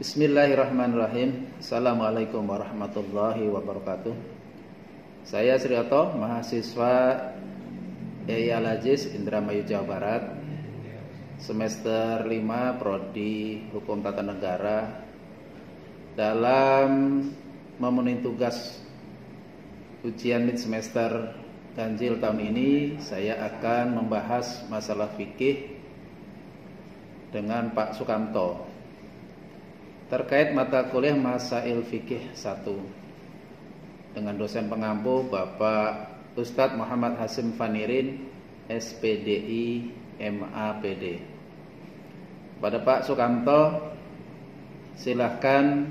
Bismillahirrahmanirrahim. Assalamualaikum warahmatullahi wabarakatuh. Saya Srioto, mahasiswa YAI Al-Aziz Indramayu Jawa Barat, semester 5 Prodi Hukum Tata Negara. Dalam memenuhi tugas ujian mid semester ganjil tahun ini, saya akan membahas masalah fikih dengan Pak Sukamto terkait mata kuliah Masail Fikih 1 dengan dosen pengampu Bapak Ustadz Muhammad Hasim Fanirin, SPDI MAPD. Pada Pak Sukamto, silahkan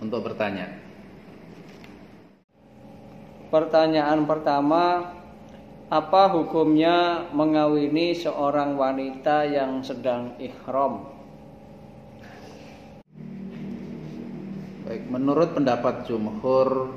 untuk bertanya. Pertanyaan pertama, apa hukumnya mengawini seorang wanita yang sedang ihram? Baik, menurut pendapat jumhur,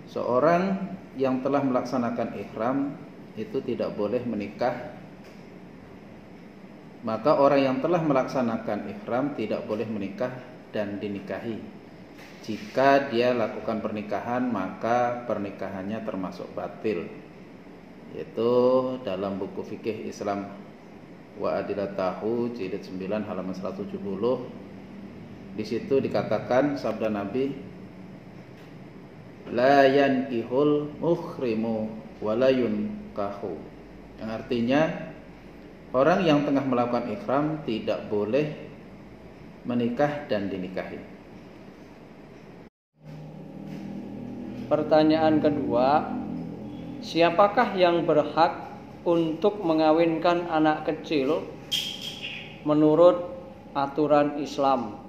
seorang yang telah melaksanakan ihram itu tidak boleh menikah. Maka orang yang telah melaksanakan ihram tidak boleh menikah dan dinikahi. Jika dia lakukan pernikahan, maka pernikahannya termasuk batil. Yaitu dalam buku fikih Islam Wa Adilatahu jilid 9 halaman 170. Di situ dikatakan sabda Nabi, la yankihul muhrimu wala yunkahu, yang artinya orang yang tengah melakukan ihram tidak boleh menikah dan dinikahi. Pertanyaan kedua, siapakah yang berhak untuk mengawinkan anak kecil menurut aturan Islam?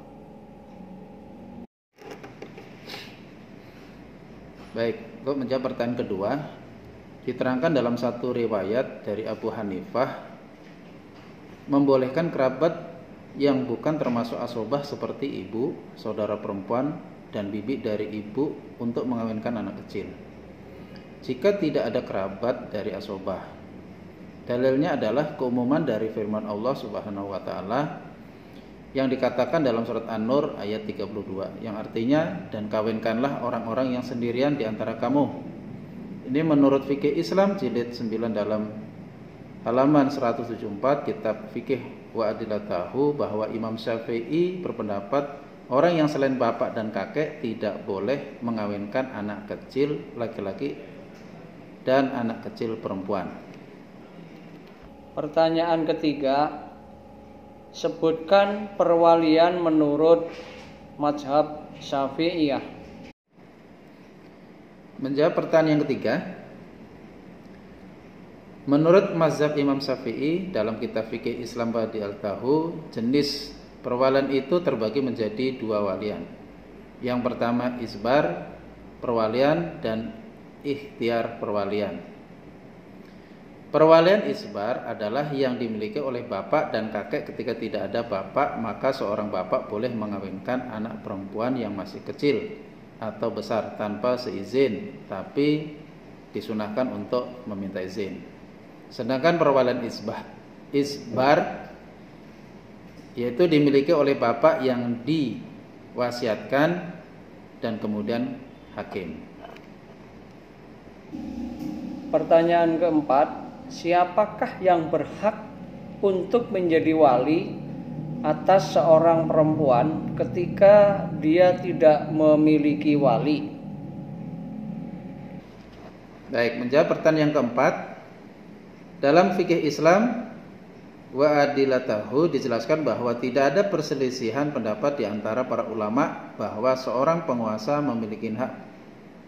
Baik, untuk menjawab pertanyaan kedua, diterangkan dalam satu riwayat dari Abu Hanifah membolehkan kerabat yang bukan termasuk asobah seperti ibu, saudara perempuan, dan bibi dari ibu untuk mengawinkan anak kecil jika tidak ada kerabat dari asobah. Dalilnya adalah keumuman dari firman Allah Subhanahu wa taala yang dikatakan dalam surat An-Nur ayat 32, yang artinya, dan kawinkanlah orang-orang yang sendirian di antara kamu. Ini menurut fikih Islam jilid 9 dalam halaman 174 kitab fikih Wa Adilatahu, bahwa Imam Syafi'i berpendapat orang yang selain bapak dan kakek tidak boleh mengawinkan anak kecil laki-laki dan anak kecil perempuan. Pertanyaan ketiga, sebutkan perwalian menurut mazhab Syafi'iyah. Menjawab pertanyaan yang ketiga, menurut mazhab Imam Syafi'i dalam kitab fikih Islam Wa Adilatahu, jenis perwalian itu terbagi menjadi dua walian. Yang pertama isbar perwalian dan ikhtiar perwalian. Perwalian isbar adalah yang dimiliki oleh bapak dan kakek ketika tidak ada bapak, maka seorang bapak boleh mengawinkan anak perempuan yang masih kecil atau besar tanpa seizin, tapi disunahkan untuk meminta izin. Sedangkan perwalian isbar yaitu dimiliki oleh bapak yang diwasiatkan dan kemudian hakim. Pertanyaan keempat, siapakah yang berhak untuk menjadi wali atas seorang perempuan ketika dia tidak memiliki wali? Baik, menjawab pertanyaan yang keempat, dalam fikih Islam Wa Adilatahu dijelaskan bahwa tidak ada perselisihan pendapat di antara para ulama bahwa seorang penguasa memiliki hak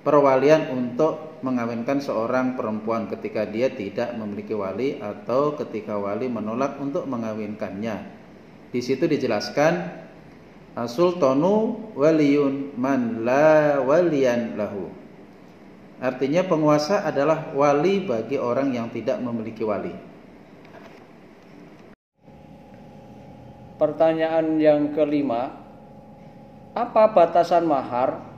perwalian untuk mengawinkan seorang perempuan ketika dia tidak memiliki wali atau ketika wali menolak untuk mengawinkannya. Di situ dijelaskan as-sultanu waliyun man la waliyan lahu. Artinya penguasa adalah wali bagi orang yang tidak memiliki wali. Pertanyaan yang kelima, apa batasan mahar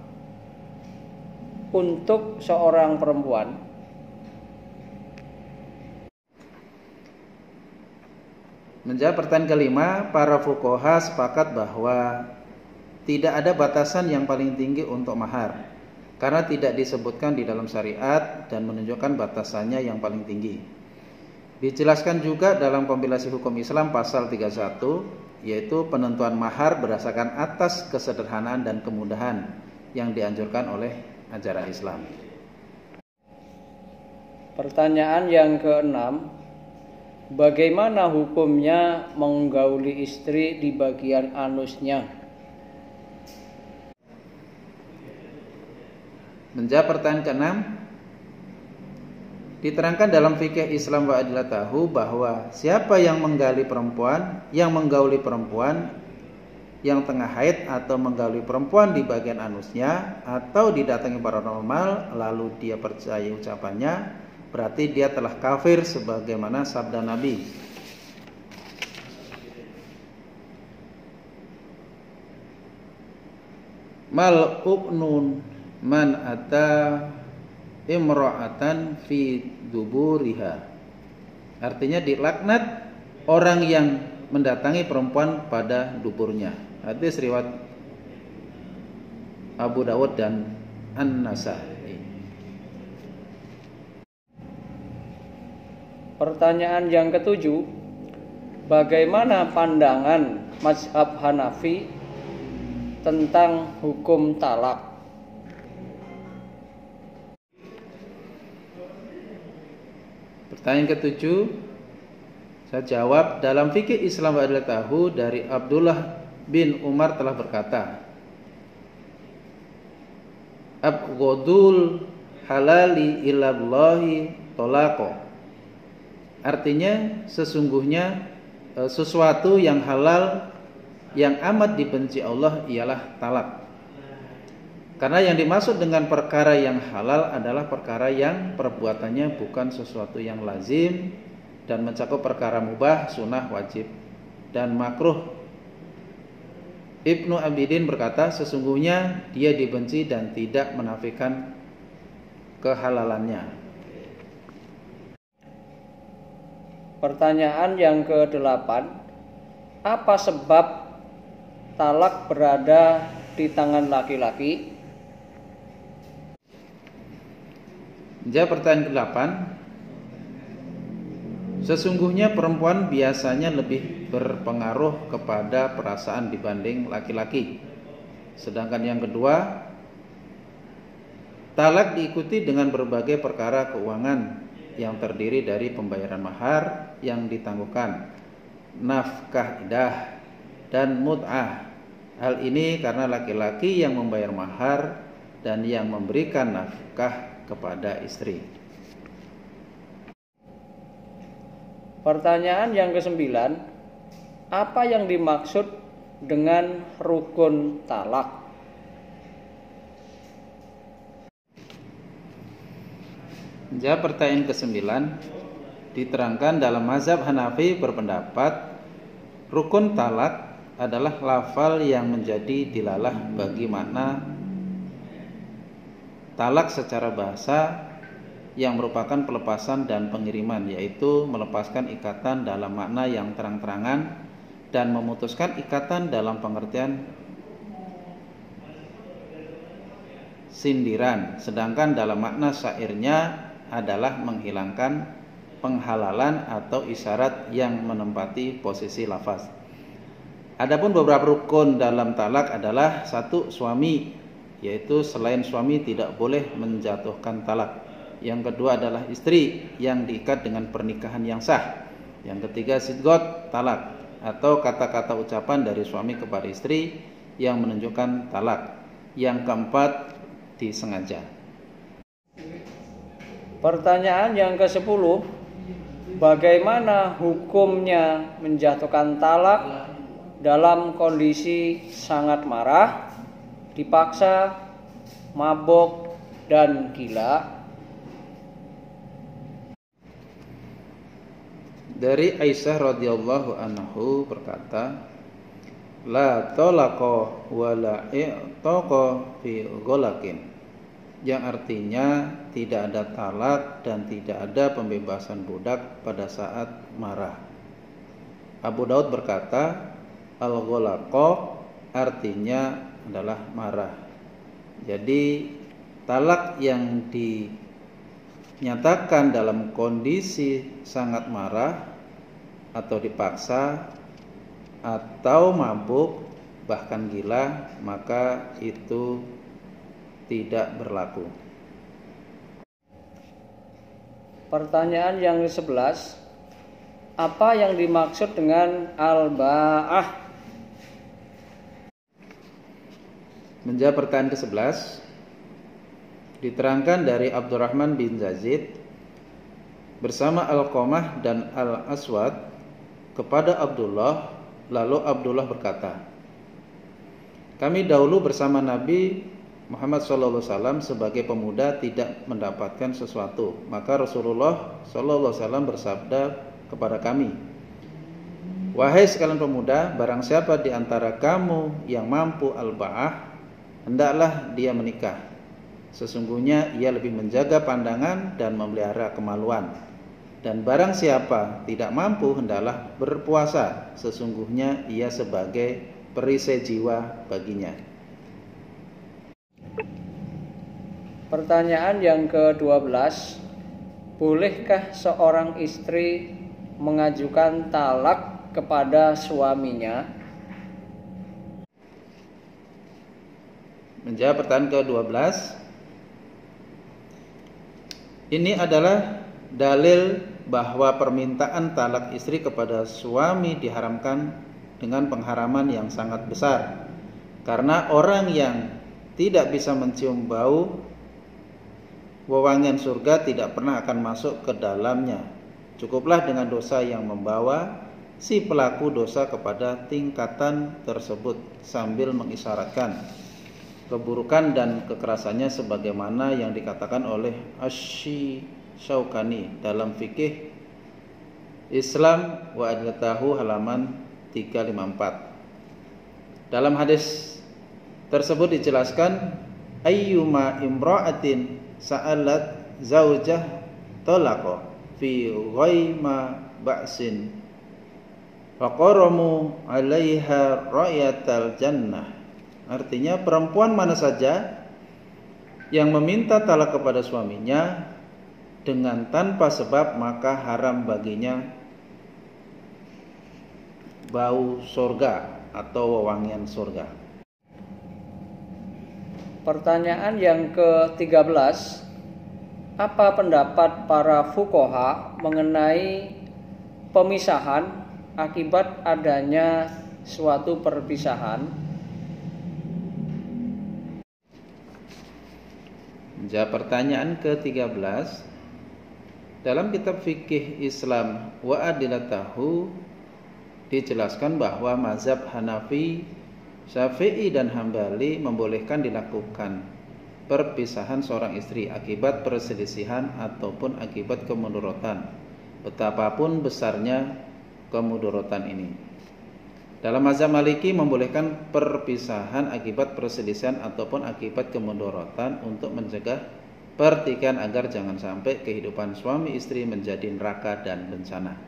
untuk seorang perempuan? Menjawab pertanyaan kelima, para fuqaha sepakat bahwa tidak ada batasan yang paling tinggi untuk mahar, karena tidak disebutkan di dalam syariat dan menunjukkan batasannya yang paling tinggi. Dijelaskan juga dalam kompilasi hukum Islam pasal 31, yaitu penentuan mahar berdasarkan atas kesederhanaan dan kemudahan yang dianjurkan oleh ajaran Islam. Pertanyaan yang keenam, bagaimana hukumnya menggauli istri di bagian anusnya? Menjawab pertanyaan keenam, diterangkan dalam fikih Islam wa adilatahu bahwa siapa yang menggauli perempuan yang tengah haid atau menggauli perempuan di bagian anusnya atau didatangi paranormal lalu dia percaya ucapannya, berarti dia telah kafir sebagaimana sabda Nabi. Mal'unun man ata imra'atan fi duburiha. Artinya dilaknat orang yang mendatangi perempuan pada duburnya. Hadis riwayat Abu Dawud dan An-Nasa'i. Pertanyaan yang ketujuh, bagaimana pandangan mazhab Hanafi tentang hukum talak? Pertanyaan ketujuh, saya jawab, dalam fikih Islam wa adilatahu dari Abdullah bin Umar telah berkata, abghadul halali ilallahi tolako. Artinya sesungguhnya sesuatu yang halal yang amat dibenci Allah ialah talak. Karena yang dimaksud dengan perkara yang halal adalah perkara yang perbuatannya bukan sesuatu yang lazim dan mencakup perkara mubah, sunnah, wajib, dan makruh. Ibnu Abidin berkata, sesungguhnya dia dibenci dan tidak menafikan kehalalannya. Pertanyaan yang ke-8, apa sebab talak berada di tangan laki-laki? Jawab pertanyaan ke-8. Sesungguhnya perempuan biasanya lebih berpengaruh kepada perasaan dibanding laki-laki. Sedangkan yang kedua, talak diikuti dengan berbagai perkara keuangan yang terdiri dari pembayaran mahar yang ditangguhkan, nafkah idah, dan mut'ah. Hal ini karena laki-laki yang membayar mahar dan yang memberikan nafkah kepada istri. Pertanyaan yang ke-9, apa yang dimaksud dengan rukun talak? Jawab pertanyaan ke-9, diterangkan dalam mazhab Hanafi berpendapat rukun talak adalah lafal yang menjadi dilalah bagi makna talak secara bahasa yang merupakan pelepasan dan pengiriman, yaitu melepaskan ikatan dalam makna yang terang-terangan dan memutuskan ikatan dalam pengertian sindiran. Sedangkan dalam makna syairnya adalah menghilangkan penghalalan atau isyarat yang menempati posisi lafaz. Adapun beberapa rukun dalam talak adalah: 1. Suami, yaitu selain suami tidak boleh menjatuhkan talak. Yang kedua adalah istri yang diikat dengan pernikahan yang sah. Yang ketiga sidgot, talak, atau kata-kata ucapan dari suami kepada istri yang menunjukkan talak. Yang keempat, disengaja. Pertanyaan yang ke-10, bagaimana hukumnya menjatuhkan talak dalam kondisi sangat marah, dipaksa, mabok, dan gila? Dari Aisyah radhiyallahu anhu berkata, la talaqa wa la i'taqa fi ghalaqin, yang artinya tidak ada talak dan tidak ada pembebasan budak pada saat marah. Abu Daud berkata, al-ghalaqo artinya adalah marah. Jadi talak yang dinyatakan dalam kondisi sangat marah atau dipaksa atau mabuk bahkan gila, maka itu tidak berlaku. Pertanyaan yang ke-11, apa yang dimaksud dengan al-ba'ah? Menjawab pertanyaan ke-11, diterangkan dari Abdurrahman bin Yazid bersama Al-Qamah dan Al-Aswad kepada Abdullah, lalu Abdullah berkata, kami dahulu bersama Nabi Muhammad SAW sebagai pemuda tidak mendapatkan sesuatu. Maka Rasulullah SAW bersabda kepada kami, wahai sekalian pemuda, barang siapa di antara kamu yang mampu al-ba'ah, hendaklah dia menikah. Sesungguhnya ia lebih menjaga pandangan dan memelihara kemaluan. Dan barang siapa tidak mampu, hendaklah berpuasa. Sesungguhnya ia sebagai perisai jiwa baginya. Pertanyaan yang ke-12, bolehkah seorang istri mengajukan talak kepada suaminya? Menjawab pertanyaan ke-12, ini adalah dalil bahwa permintaan talak istri kepada suami diharamkan dengan pengharaman yang sangat besar. Karena orang yang tidak bisa mencium bau wewangian surga tidak pernah akan masuk ke dalamnya. Cukuplah dengan dosa yang membawa si pelaku dosa kepada tingkatan tersebut sambil mengisyaratkan keburukan dan kekerasannya sebagaimana yang dikatakan oleh Asy-Syaukani dalam fikih Islam wa adlatahu halaman 354. Dalam hadis tersebut dijelaskan, ayyuma imra'atin sa'alat zaujah talaqa fi ghaima ba'sin faqaramu 'alaiha ra'yatal jannah. Artinya, perempuan mana saja yang meminta talak kepada suaminya dengan tanpa sebab, maka haram baginya bau surga atau wewangian surga. Pertanyaan yang ke-13, apa pendapat para fuqaha mengenai pemisahan akibat adanya suatu perpisahan? Menjawab pertanyaan ke-13, dalam kitab fikih Islam wa adilatahu dijelaskan bahwa mazhab Hanafi, Syafi'i dan Hambali membolehkan dilakukan perpisahan seorang istri akibat perselisihan ataupun akibat kemudorotan, betapapun besarnya kemudorotan ini. Dalam mazhab Maliki membolehkan perpisahan akibat perselisihan ataupun akibat kemudorotan untuk mencegah pertikaian agar jangan sampai kehidupan suami istri menjadi neraka dan bencana.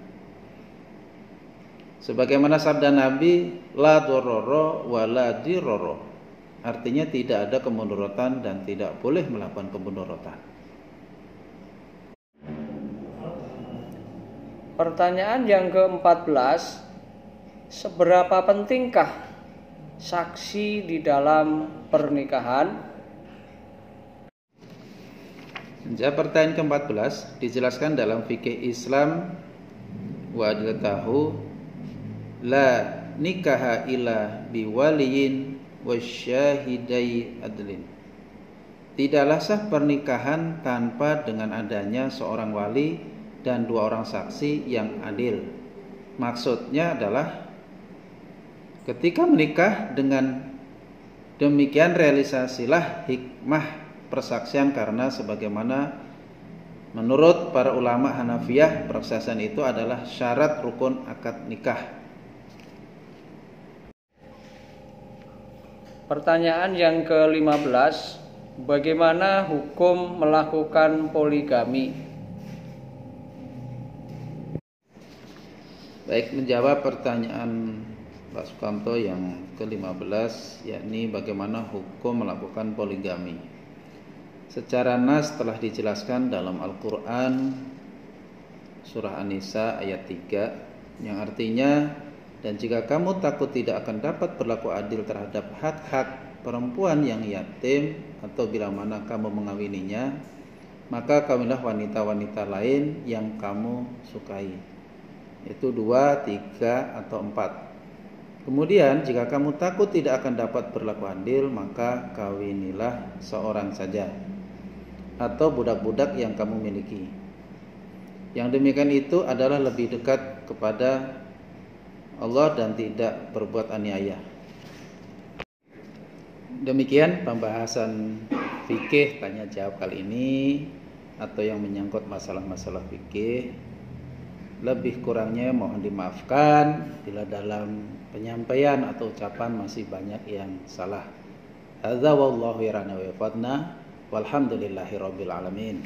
Sebagaimana sabda Nabi, la dororo wa la diroro, artinya tidak ada kemudorotan dan tidak boleh melakukan kemudorotan. Pertanyaan yang ke-14, seberapa pentingkah saksi di dalam pernikahan? Menjawab pertanyaan ke-14 dijelaskan dalam fikih Islam wa adlatahu la nikaha illa biwaliyin wasyahidai adlin. Tidaklah sah pernikahan tanpa dengan adanya seorang wali dan dua orang saksi yang adil. Maksudnya adalah ketika menikah dengan demikian realisasilah hikmah persaksian, karena sebagaimana menurut para ulama Hanafiyah persaksian itu adalah syarat rukun akad nikah. Pertanyaan yang ke-15, bagaimana hukum melakukan poligami? Baik, menjawab pertanyaan Pak Sukamto yang ke-15, yakni bagaimana hukum melakukan poligami. Secara nas telah dijelaskan dalam Al-Quran surah An-Nisa ayat 3, yang artinya, dan jika kamu takut tidak akan dapat berlaku adil terhadap hak-hak perempuan yang yatim, atau bila mana kamu mengawininya, maka kawinlah wanita-wanita lain yang kamu sukai. Itu 2, 3, atau 4. Kemudian jika kamu takut tidak akan dapat berlaku adil, maka kawinilah seorang saja atau budak-budak yang kamu miliki. Yang demikian itu adalah lebih dekat kepada Allah dan tidak berbuat aniaya. Demikian pembahasan fikih tanya jawab kali ini, atau yang menyangkut masalah-masalah fikih. Lebih kurangnya mohon dimaafkan bila dalam penyampaian atau ucapan masih banyak yang salah. Hadza wallahu a'lam wa walhamdulillahi rabbil alamin.